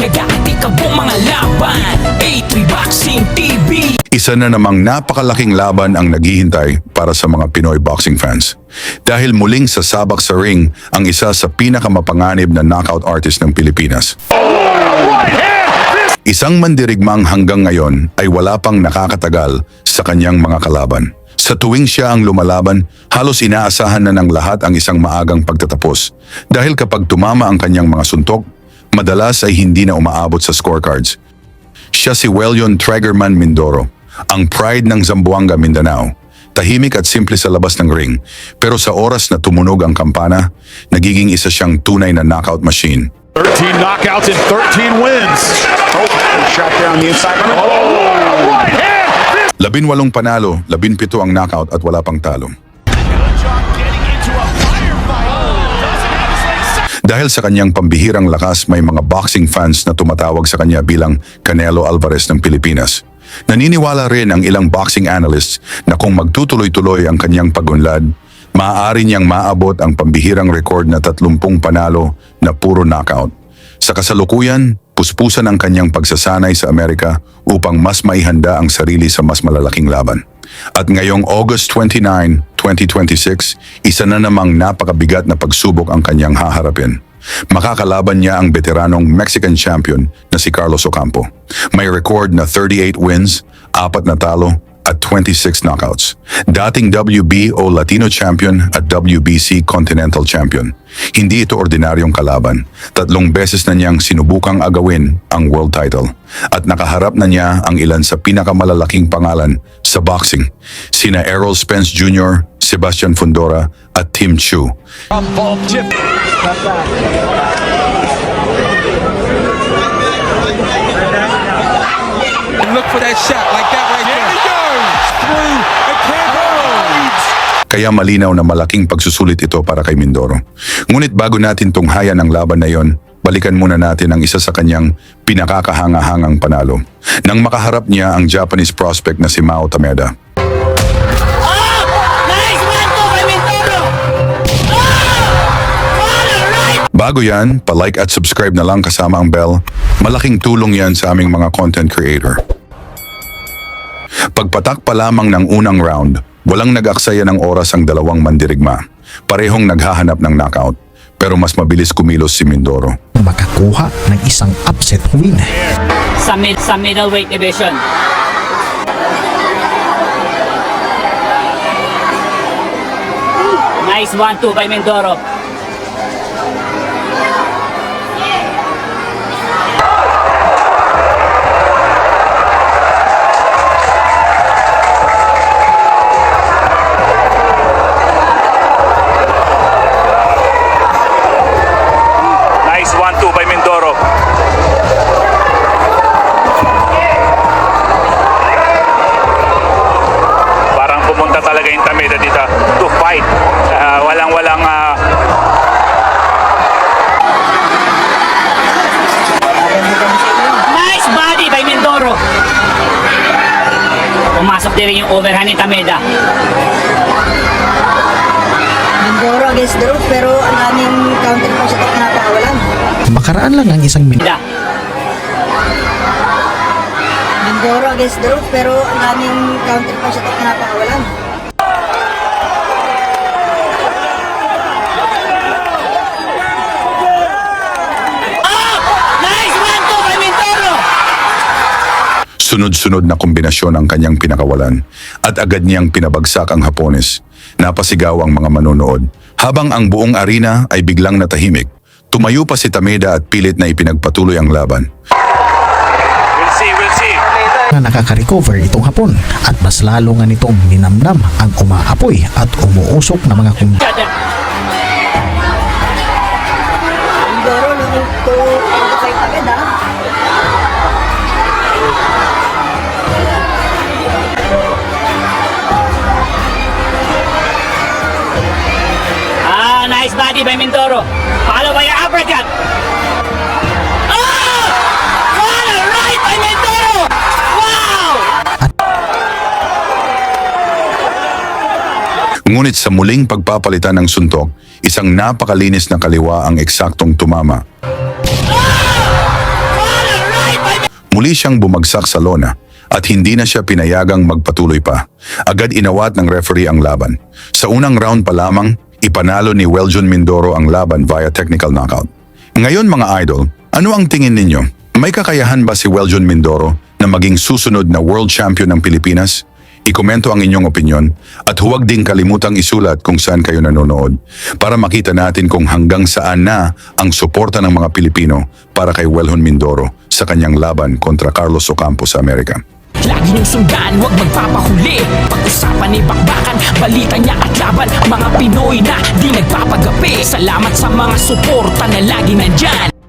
Nag-aatikabong mga laban, A3 Boxing TV. Isa na namang napakalaking laban ang naghihintay para sa mga Pinoy boxing fans. Dahil muling sasabak sa ring ang isa sa pinakamapanganib na knockout artist ng Pilipinas. Isang mandirigmang hanggang ngayon ay wala pang nakakatagal sa kanyang mga kalaban. Sa tuwing siya ang lumalaban, halos inaasahan na ng lahat ang isang maagang pagtatapos. Dahil kapag tumama ang kanyang mga suntok, madalas ay hindi na umaabot sa scorecards. Siya si Welion Tregerman Mindoro, ang pride ng Zamboanga, Mindanao. Tahimik at simple sa labas ng ring, pero sa oras na tumunog ang kampana, nagiging isa siyang tunay na knockout machine. 13 knockouts and 13 wins. Shot down the inside. Right hand. 18 panalo, 17 ang knockout at wala pang talo. Dahil sa kanyang pambihirang lakas, may mga boxing fans na tumatawag sa kanya bilang Canelo Alvarez ng Pilipinas. Naniniwala rin ang ilang boxing analysts na kung magtutuloy-tuloy ang kanyang pagunlad, maaari niyang maabot ang pambihirang record na 30 panalo na puro knockout. Sa kasalukuyan, puspusan ang kanyang pagsasanay sa Amerika upang mas maihanda ang sarili sa mas malalaking laban. At ngayong August 29, 2026, isa na namang napakabigat na pagsubok ang kanyang haharapin. Makakalaban niya ang veteranong Mexican champion na si Carlos Ocampo. May record na 38 wins, 4 na talo at 26 knockouts. Dating WBO Latino champion at WBC Continental champion. Hindi ito ordinaryong kalaban. 3 beses na niyang sinubukang agawin ang world title. At nakaharap na niya ang ilan sa pinakamalalaking pangalan sa boxing. Sina Errol Spence Jr., Sebastian Fundora at Tim Chu. Ball tip. Look for that shot like that right there. There he goes. Through and can't hold. Kaya malinaw na malaking pagsusulit ito para kay Mindoro. Ngunit bago natin tunghayan ang laban na yon, balikan muna natin ang isa sa kanyang pinakakahanga-hangang panalo. Nang makaharap niya ang Japanese prospect na si Mao Tameda. Bago yan, pa-like at subscribe na lang kasama ang bell. Malaking tulong yan sa aming mga content creator. Pagpatak pa lamang ng unang round, walang nag-aksaya ng oras ang dalawang mandirigma. Parehong naghahanap ng knockout, pero mas mabilis kumilos si Mindoro. Makakuha ng isang upset win. Sa middleweight division. Nice 1-2 by Mindoro. Nice 1-2 by Mindoro. Parang pumunta talaga yung Tameda dito to fight. Walang Nice body by Mindoro. Pumasok din rin yung overhand ni Tameda. Mindoro against the rope, pero ang aming counter punch at napakawalan. Makaraan lang ang isang Tameda. Mindoro against the rope, pero ang aming counter punch at napakawalan. Nice 1-2 by Mindoro. Sunod-sunod na kombinasyon ang kanyang pinakawalan at agad niyang pinabagsak ang Hapones. Napasigaw ang mga manonood. Habang ang buong arena ay biglang natahimik, tumayo pa si Tameda at pilit na ipinagpatuloy ang laban. we'll see. na nakaka-recover itong hapon at mas lalo nga nitong ninamnam ang umaapoy at umuusok na mga Mindoro looking to end the fight agad, ha? Nice body by Mindoro. Follow by your uppercut. Oh! What a right by Mindoro! Wow! Ngunit sa muling pagpapalitan ng suntok, isang napakalinis na kaliwa ang eksaktong tumama. Oh! Muli siyang bumagsak sa lona at hindi na siya pinayagang magpatuloy pa. Agad inawat ng referee ang laban. Sa unang round pa lamang, ipanalo ni Weljon Mindoro ang laban via technical knockout. Ngayon mga idol, ano ang tingin ninyo? May kakayahan ba si Weljon Mindoro na maging susunod na world champion ng Pilipinas? Ikomento ang inyong opinyon at huwag ding kalimutang isulat kung saan kayo nanonood para makita natin kung hanggang saan na ang suporta ng mga Pilipino para kay Weljon Mindoro sa kanyang laban kontra Carlos Ocampo sa Amerika. Lagi niyong sundan, huwag magpapahuli. Pag-usapan ni bakbakan, balita niya at laban. Mga Pinoy na di nagpapagapi. Salamat sa mga suporta na lagi nandyan.